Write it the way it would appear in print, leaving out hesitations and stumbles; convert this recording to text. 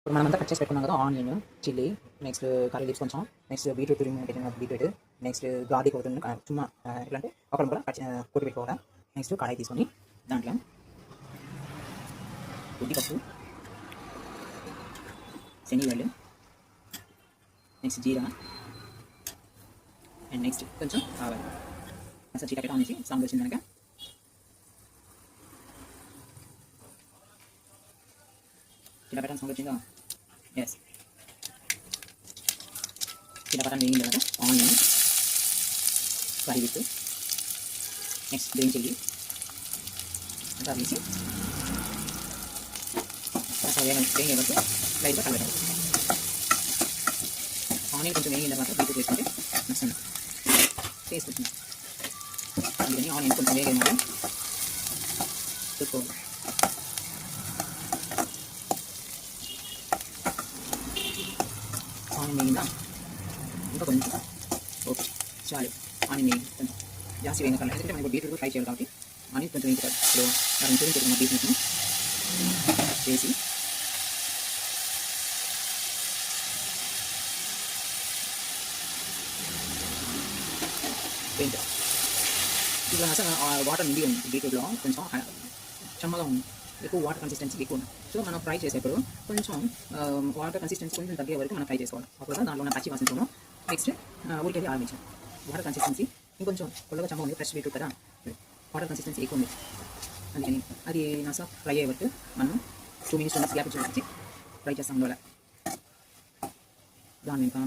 ఇప్పుడు మనమంతా కట్ చేసి పెట్టుకున్నాం కదా, onion, chilli, next curry leaves కొంచెం, నెక్స్ట్ బీట్రూట్ తురిమి పెట్టిన బీట్రూట్, నెక్స్ట్ గార్లిక్ అవుతుంది చుమ్మా ఎట్లా అంటే ఒక కూడా కొట్టి పెట్టుకోవాలి. నెక్స్ట్ కడాయి తీసుకొని దాంట్లో ఉద్దిపప్పు, శనగలు, నెక్స్ట్ జీరా అండ్ నెక్స్ట్ కొంచెం ఆవాలు అసలు చీకటి అనేసి సాంగ్ వచ్చింది కనుక చిటపటం సౌండ్ వచ్చిందా? ఎస్. చిటపటం వేగిన తర్వాత onion, curry with next green chilli అంతా వేసి వేగే వరకు లైట్గా కలగడం. ఆనియన్ కొంచెం వేగిన తర్వాత బీట్రూట్ వేసుకుంటే నచ్చింది టేస్ట్ వచ్చింది. అందుకని ఆనియన్ కొంచెం వేగేమో చూసుకోవాలి. ఆనియన్ వేగిందా ఇంకా కొంచెం ఓకే చాలు. ఆనియన్ వేగి కొంచెం జాస్తి వేగిన కలర్, ఎందుకంటే మనకు బీట్రూట్ ఫ్రై చేయాలి కాబట్టి ఆనియన్ కొంచెం వేయించాలి. ఇప్పుడు మనం చూపించుకున్న పీసెస్ని వేసి వేయించాలి. ఇలా అసలు వాటర్ నిండి ఉంది బీట్రూట్లో, కొంచెం చెమ్మగా ఉంది, ఎక్కువ వాటర్ కన్సిస్టెన్సీ ఎక్కువ ఉంది. సో మనం ఫ్రై చేసేప్పుడు కొంచెం వాటర్ కన్సిస్టెన్సీ కొంచెం తగ్గే వరకు మనం ఫ్రై చేసుకోవాలి. అప్పుడు దాంట్లో ఉన్న పచ్చి వాసన నెక్స్ట్ ఉడికేది ఆరంభించాలి. వాటర్ కన్సిస్టెన్సీ ఇంకొంచెం పొల్లగా చెమ్మ ఉంది, ఫ్రెష్ బీట్రూట్ కదా, వాటర్ కన్సిస్టెన్సీ ఎక్కువ ఉంది. అందుకని అది నాసా ఫ్రై అయ్యే వరకు మనం 2 minutes గ్యాప్ ఇచ్చి ఫ్రై చేస్తాం. అందువల్ల దాన్ని ఇంకా